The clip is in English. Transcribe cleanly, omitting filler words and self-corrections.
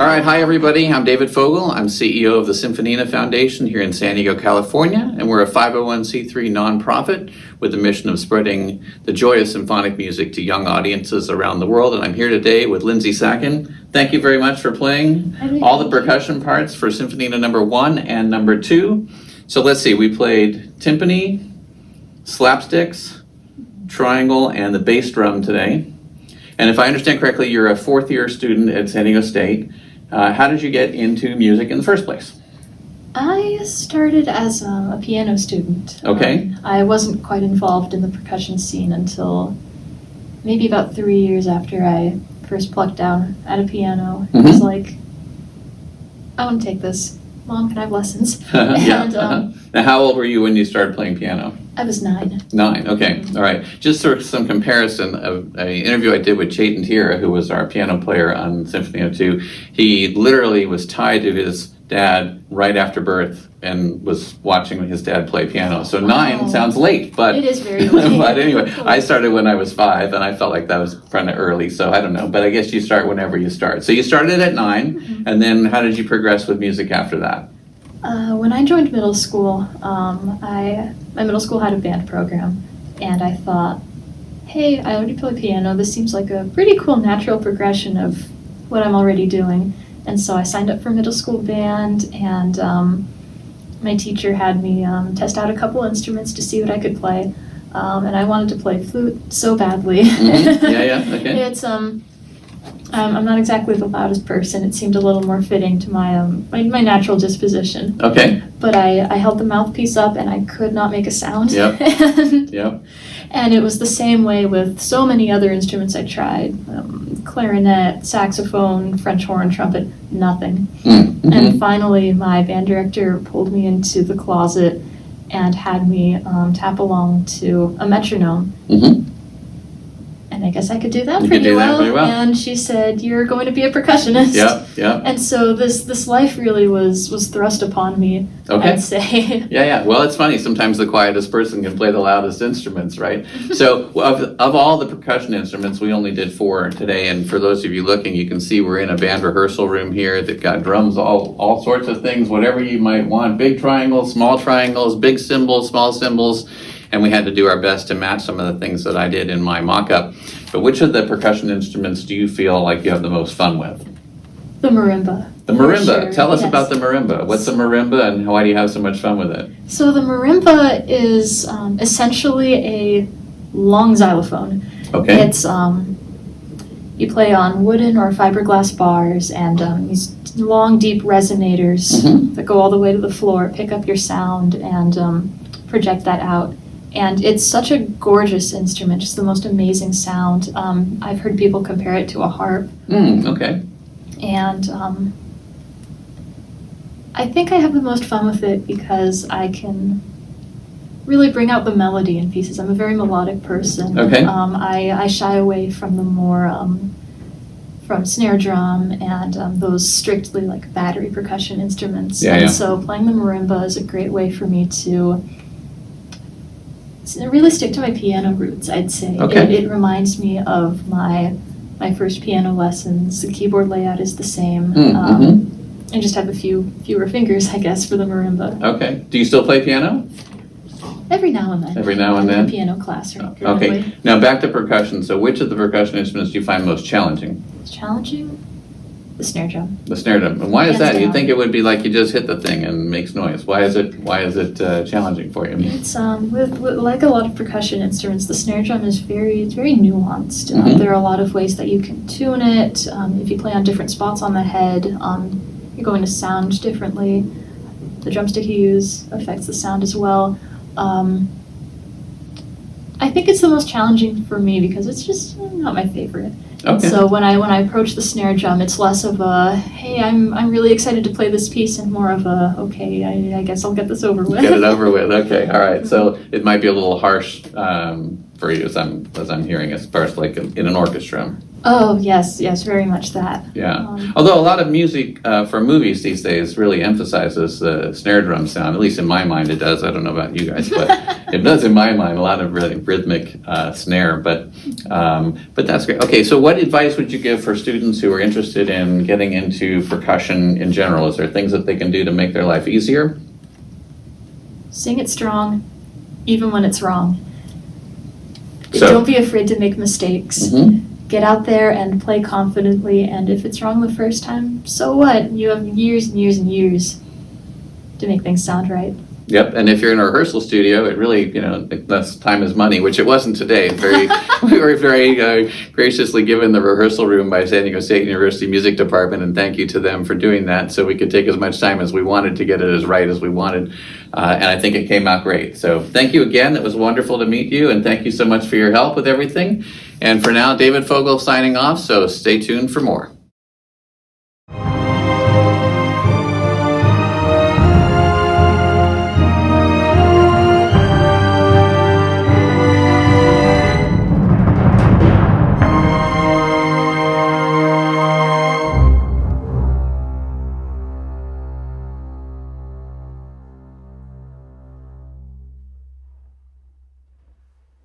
All right, hi everybody. I'm David Fogel. I'm CEO of the Sinfonina Foundation here in San Diego, California, and we're a 501c3 nonprofit with the mission of spreading the joy of symphonic music to young audiences around the world. And I'm here today with Lindsay Sacken. Thank you very much for playing all the percussion parts for Sinfonina number 1 and number 2. So let's see, we played timpani, slapsticks, triangle, and the bass drum today. And if I understand correctly, you're a fourth-year student at San Diego State. How did you get into music in the first place? I started as a piano student. Okay. I wasn't quite involved in the percussion scene until maybe about 3 years after I first plucked down at a piano. It was like, I want to take this. Mom, can I have lessons? Now, how old were you when you started playing piano? I was 9. 9, okay, all right. Just for some comparison of an interview I did with Chetan Tira, who was our piano player on Sinfonina 2. He literally was tied to his dad right after birth and was watching his dad play piano. So 9 sounds late, but it is very late. But anyway, I started when I was 5, and I felt like that was kind of early. So I don't know, but I guess you start whenever you start. So you started at 9, and then how did you progress with music after that? When I joined middle school, my middle school had a band program, and I thought, hey, I already play piano. This seems like a pretty cool natural progression of what I'm already doing. And so I signed up for middle school band, and my teacher had me test out a couple instruments to see what I could play. And I wanted to play flute so badly. Okay. It's I'm not exactly the loudest person. It seemed a little more fitting to my natural disposition. Okay. But I held the mouthpiece up and I could not make a sound. Yep. And it was the same way with so many other instruments I tried. Clarinet, saxophone, French horn, trumpet, nothing. And finally my band director pulled me into the closet and had me tap along to a metronome. And I guess I could do that pretty well. And she said, "You're going to be a percussionist." Yep. And so this life really was thrust upon me, I'd say. Yeah. Well, it's funny. Sometimes the quietest person can play the loudest instruments, right? So of all the percussion instruments, we only did 4 today. And for those of you looking, you can see we're in a band rehearsal room here. They've got drums, all sorts of things, whatever you might want. Big triangles, small triangles, big cymbals, small cymbals. And we had to do our best to match some of the things that I did in my mock-up. But which of the percussion instruments do you feel like you have the most fun with? The marimba. The marimba. Sure. Tell us about the marimba. What's the marimba and why do you have so much fun with it? So the marimba is essentially a long xylophone. Okay. It's you play on wooden or fiberglass bars and these long, deep resonators that go all the way to the floor, pick up your sound and project that out. And it's such a gorgeous instrument, just the most amazing sound. I've heard people compare it to a harp. Okay. And I think I have the most fun with it because I can really bring out the melody in pieces. I'm a very melodic person. Okay. I shy away from the more from snare drum and those strictly like battery percussion instruments. So playing the marimba is a great way for me to really stick to my piano roots, I'd say. It reminds me of my first piano lessons. The keyboard layout is the same. I just have a fewer fingers, I guess, for the marimba. Okay. Do you still play piano? Every now and then. Every now and then? I'm in a piano class regularly. Okay. Now back to percussion. So which of the percussion instruments do you find most challenging? Challenging? The snare drum. The snare drum. And why is that? Hands You'd down. think it would be like you just hit the thing and makes noise. Why is it challenging for you? It's with like a lot of percussion instruments, the snare drum is very nuanced. There are a lot of ways that you can tune it. If you play on different spots on the head, you're going to sound differently. The drumstick you use affects the sound as well. I think it's the most challenging for me because it's just not my favorite. Okay. So when I approach the snare drum, it's less of a, hey, I'm really excited to play this piece, and more of a, okay, I guess I'll get this over with. Get it over with. Okay, all right. So it might be a little harsh for you as I'm hearing as far as like in an orchestra. Oh, yes, very much that. Yeah. Although a lot of music for movies these days really emphasizes the snare drum sound. At least in my mind it does. I don't know about you guys, but it does in my mind. A lot of really rhythmic snare. But that's great. Okay, so what advice would you give for students who are interested in getting into percussion in general? Is there things that they can do to make their life easier? Sing it strong, even when it's wrong. So- Don't be afraid to make mistakes. Mhm. Get out there and play confidently, and if it's wrong the first time, so what? You have years and years and years to make things sound right. Yep, and if you're in a rehearsal studio, it really, that's time is money, which it wasn't today. We were very graciously given the rehearsal room by San Diego State University Music Department, and thank you to them for doing that, so we could take as much time as we wanted to get it as right as we wanted, and I think it came out great. So thank you again, it was wonderful to meet you, and thank you so much for your help with everything. And for now, David Fogel signing off, so stay tuned for more.